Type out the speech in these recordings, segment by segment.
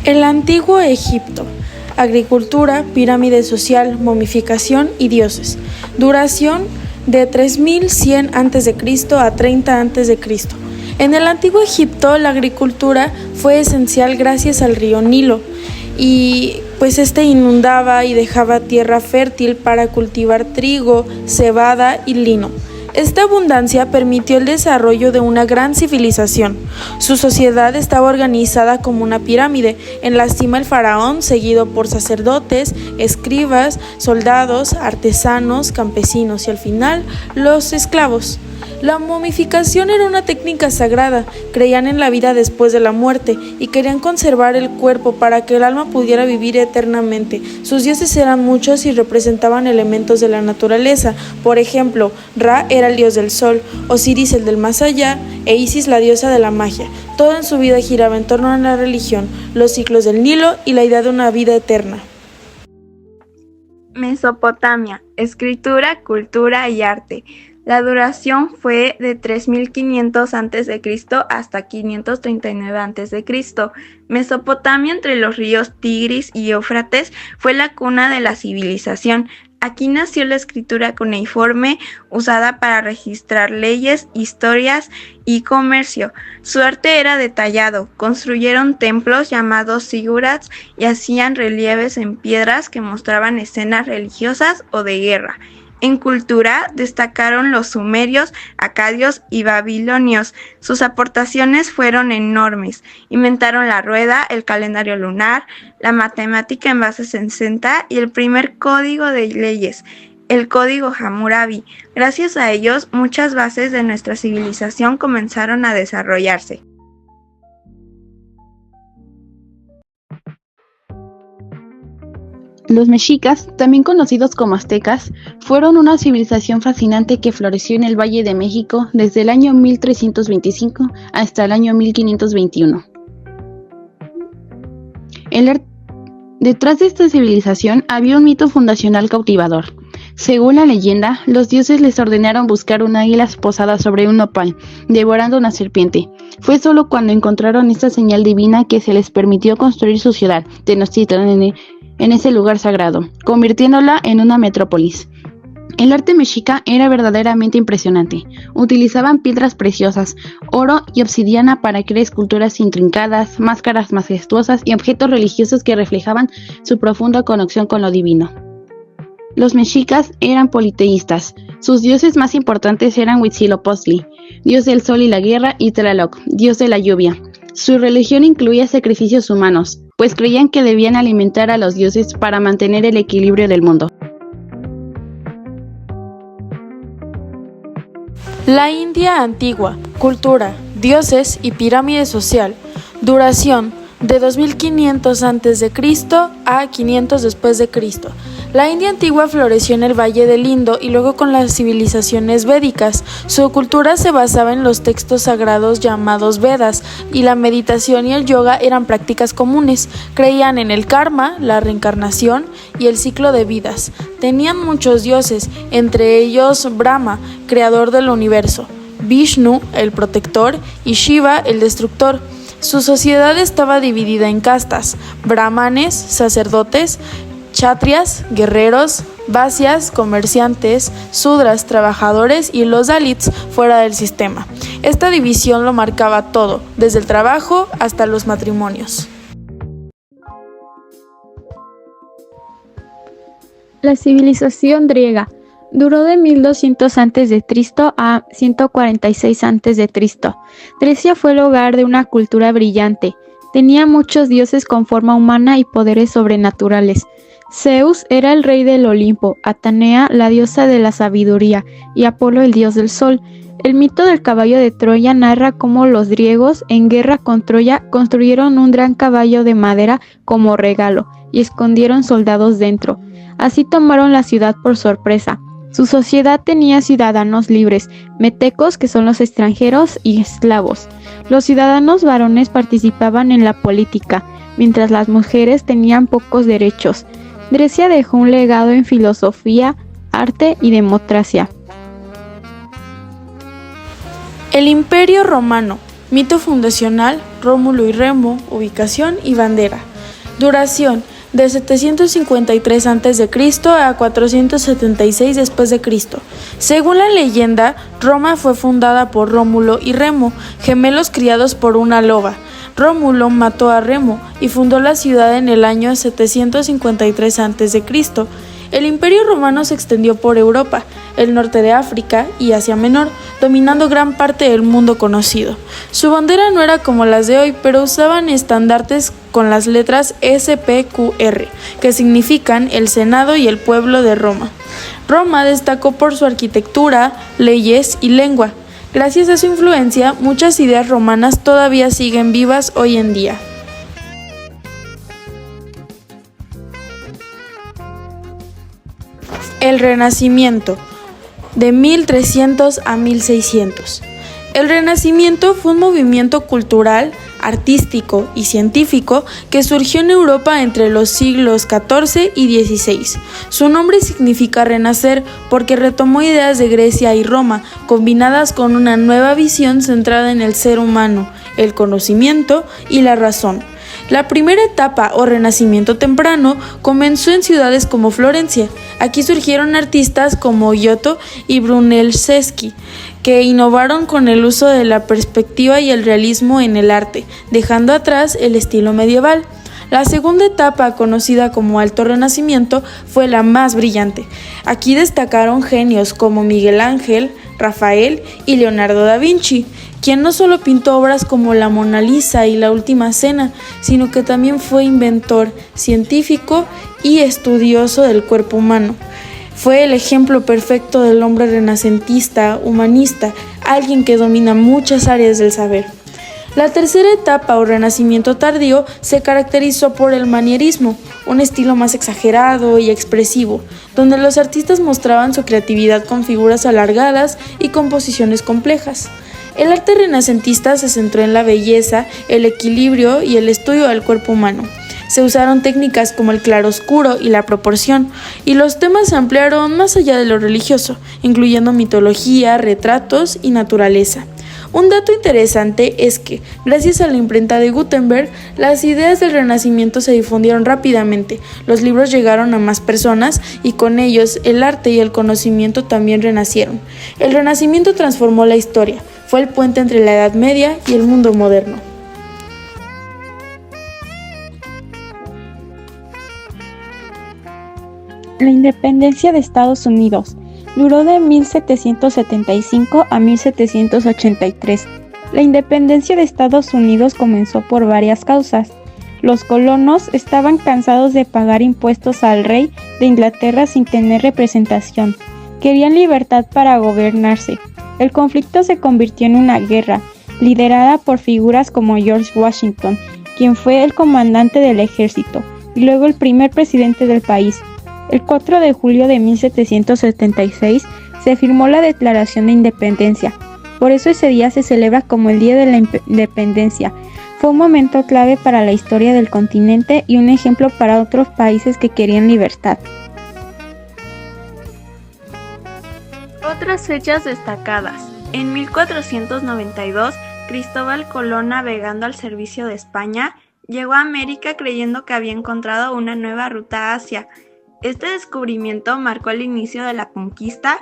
El antiguo Egipto. Agricultura, pirámide social, momificación y dioses. Duración de 3100 a.C. a 30 a.C. En el antiguo Egipto la agricultura fue esencial gracias al río Nilo y pues este inundaba y dejaba tierra fértil para cultivar trigo, cebada y lino. Esta abundancia permitió el desarrollo de una gran civilización. Su sociedad estaba organizada como una pirámide. En la cima el faraón, seguido por sacerdotes, escribas, soldados, artesanos, campesinos y al final los esclavos. La momificación era una técnica sagrada, creían en la vida después de la muerte y querían conservar el cuerpo para que el alma pudiera vivir eternamente. Sus dioses eran muchos y representaban elementos de la naturaleza. Por ejemplo, Ra era el dios del sol, Osiris el del más allá e Isis la diosa de la magia. Todo en su vida giraba en torno a la religión, los ciclos del Nilo y la idea de una vida eterna. Mesopotamia, escritura, cultura y arte. La duración fue de 3500 a.C. hasta 539 a.C. Mesopotamia, entre los ríos Tigris y Éufrates, fue la cuna de la civilización. Aquí nació la escritura cuneiforme, usada para registrar leyes, historias y comercio. Su arte era detallado. Construyeron templos llamados zigurats y hacían relieves en piedras que mostraban escenas religiosas o de guerra. En cultura destacaron los sumerios, acadios y babilonios. Sus aportaciones fueron enormes. Inventaron la rueda, el calendario lunar, la matemática en bases en 60 y el primer código de leyes, el código Hammurabi. Gracias a ellos, muchas bases de nuestra civilización comenzaron a desarrollarse. Los mexicas, también conocidos como aztecas, fueron una civilización fascinante que floreció en el Valle de México desde el año 1325 hasta el año 1521. Detrás de esta civilización había un mito fundacional cautivador. Según la leyenda, los dioses les ordenaron buscar un águila posada sobre un nopal, devorando una serpiente. Fue solo cuando encontraron esta señal divina que se les permitió construir su ciudad, Tenochtitlan, en ese lugar sagrado, convirtiéndola en una metrópolis. El arte mexica era verdaderamente impresionante. Utilizaban piedras preciosas, oro y obsidiana para crear esculturas intrincadas, máscaras majestuosas y objetos religiosos que reflejaban su profunda conexión con lo divino. Los mexicas eran politeístas. Sus dioses más importantes eran Huitzilopochtli, dios del sol y la guerra, y Tlaloc, dios de la lluvia. Su religión incluía sacrificios humanos, pues creían que debían alimentar a los dioses para mantener el equilibrio del mundo. La India antigua, cultura, dioses y pirámide social. Duración de 2500 a.C. a 500 después de Cristo. La India antigua floreció en el Valle del Indo y luego con las civilizaciones védicas. Su cultura se basaba en los textos sagrados llamados Vedas, y la meditación y el yoga eran prácticas comunes. Creían en el karma, la reencarnación y el ciclo de vidas. Tenían muchos dioses, entre ellos Brahma, creador del universo, Vishnu, el protector, y Shiva, el destructor. Su sociedad estaba dividida en castas: brahmanes, sacerdotes, kshatriyas, guerreros, vaisyas, comerciantes, sudras, trabajadores y los dalits fuera del sistema. Esta división lo marcaba todo, desde el trabajo hasta los matrimonios. La civilización griega duró de 1200 a.C. a 146 a.C. Grecia fue el hogar de una cultura brillante. Tenía muchos dioses con forma humana y poderes sobrenaturales. Zeus era el rey del Olimpo, Atenea la diosa de la sabiduría y Apolo el dios del sol. El mito del caballo de Troya narra cómo los griegos, en guerra con Troya, construyeron un gran caballo de madera como regalo y escondieron soldados dentro. Así tomaron la ciudad por sorpresa. Su sociedad tenía ciudadanos libres, metecos, que son los extranjeros, y esclavos. Los ciudadanos varones participaban en la política, mientras las mujeres tenían pocos derechos. Grecia dejó un legado en filosofía, arte y democracia. El Imperio Romano, mito fundacional, Rómulo y Remo, ubicación y bandera. Duración de 753 a.C. a 476 después de Cristo. Según la leyenda, Roma fue fundada por Rómulo y Remo, gemelos criados por una loba. Rómulo mató a Remo y fundó la ciudad en el año 753 a.C. El Imperio Romano se extendió por Europa, el norte de África y Asia Menor, dominando gran parte del mundo conocido. Su bandera no era como las de hoy, pero usaban estandartes con las letras SPQR, que significan el Senado y el pueblo de Roma. Roma destacó por su arquitectura, leyes y lengua. Gracias a su influencia, muchas ideas romanas todavía siguen vivas hoy en día. El Renacimiento, de 1300 a 1600. El Renacimiento fue un movimiento cultural, artístico y científico que surgió en Europa entre los siglos XIV y XVI. Su nombre significa renacer porque retomó ideas de Grecia y Roma, combinadas con una nueva visión centrada en el ser humano, el conocimiento y la razón. La primera etapa o renacimiento temprano comenzó en ciudades como Florencia. Aquí surgieron artistas como Giotto y Brunelleschi, que innovaron con el uso de la perspectiva y el realismo en el arte, dejando atrás el estilo medieval. La segunda etapa, conocida como Alto Renacimiento, fue la más brillante. Aquí destacaron genios como Miguel Ángel, Rafael y Leonardo da Vinci, quien no solo pintó obras como la Mona Lisa y la Última Cena, sino que también fue inventor, científico y estudioso del cuerpo humano. Fue el ejemplo perfecto del hombre renacentista, humanista, alguien que domina muchas áreas del saber. La tercera etapa o renacimiento tardío se caracterizó por el manierismo, un estilo más exagerado y expresivo, donde los artistas mostraban su creatividad con figuras alargadas y composiciones complejas. El arte renacentista se centró en la belleza, el equilibrio y el estudio del cuerpo humano. Se usaron técnicas como el claroscuro y la proporción, y los temas se ampliaron más allá de lo religioso, incluyendo mitología, retratos y naturaleza. Un dato interesante es que, gracias a la imprenta de Gutenberg, las ideas del Renacimiento se difundieron rápidamente, los libros llegaron a más personas y con ellos el arte y el conocimiento también renacieron. El Renacimiento transformó la historia, fue el puente entre la Edad Media y el mundo moderno. La independencia de Estados Unidos duró de 1775 a 1783. La independencia de Estados Unidos comenzó por varias causas. Los colonos estaban cansados de pagar impuestos al rey de Inglaterra sin tener representación. Querían libertad para gobernarse. El conflicto se convirtió en una guerra, liderada por figuras como George Washington, quien fue el comandante del ejército y luego el primer presidente del país. El 4 de julio de 1776 se firmó la Declaración de Independencia. Por eso ese día se celebra como el Día de la Independencia. Fue un momento clave para la historia del continente y un ejemplo para otros países que querían libertad. Otras fechas destacadas. En 1492, Cristóbal Colón, navegando al servicio de España, llegó a América creyendo que había encontrado una nueva ruta a Asia. Este descubrimiento marcó el inicio de la conquista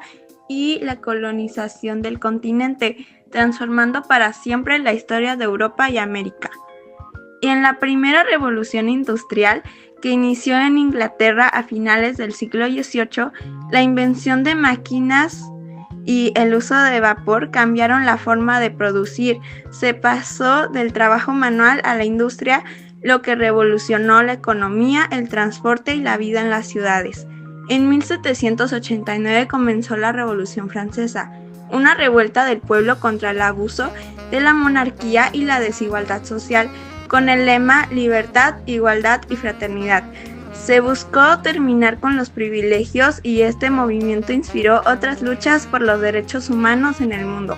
y la colonización del continente, transformando para siempre la historia de Europa y América. Y en la primera revolución industrial, que inició en Inglaterra a finales del siglo XVIII, la invención de máquinas y el uso de vapor cambiaron la forma de producir. Se pasó del trabajo manual a la industria, lo que revolucionó la economía, el transporte y la vida en las ciudades. En 1789 comenzó la Revolución Francesa, una revuelta del pueblo contra el abuso de la monarquía y la desigualdad social, con el lema Libertad, Igualdad y Fraternidad. Se buscó terminar con los privilegios y este movimiento inspiró otras luchas por los derechos humanos en el mundo.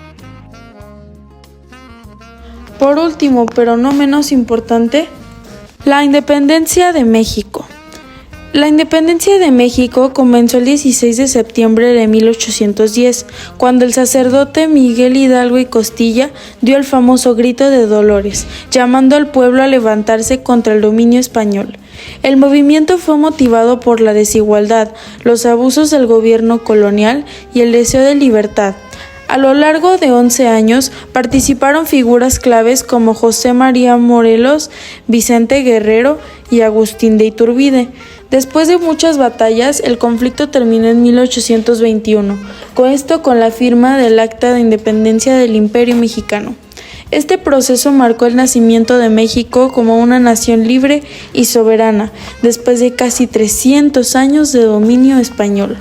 Por último, pero no menos importante, la independencia de México. La independencia de México comenzó el 16 de septiembre de 1810, cuando el sacerdote Miguel Hidalgo y Costilla dio el famoso grito de Dolores, llamando al pueblo a levantarse contra el dominio español. El movimiento fue motivado por la desigualdad, los abusos del gobierno colonial y el deseo de libertad. A lo largo de 11 años participaron figuras claves como José María Morelos, Vicente Guerrero y Agustín de Iturbide. Después de muchas batallas, el conflicto terminó en 1821, con la firma del Acta de Independencia del Imperio Mexicano. Este proceso marcó el nacimiento de México como una nación libre y soberana, después de casi 300 años de dominio español.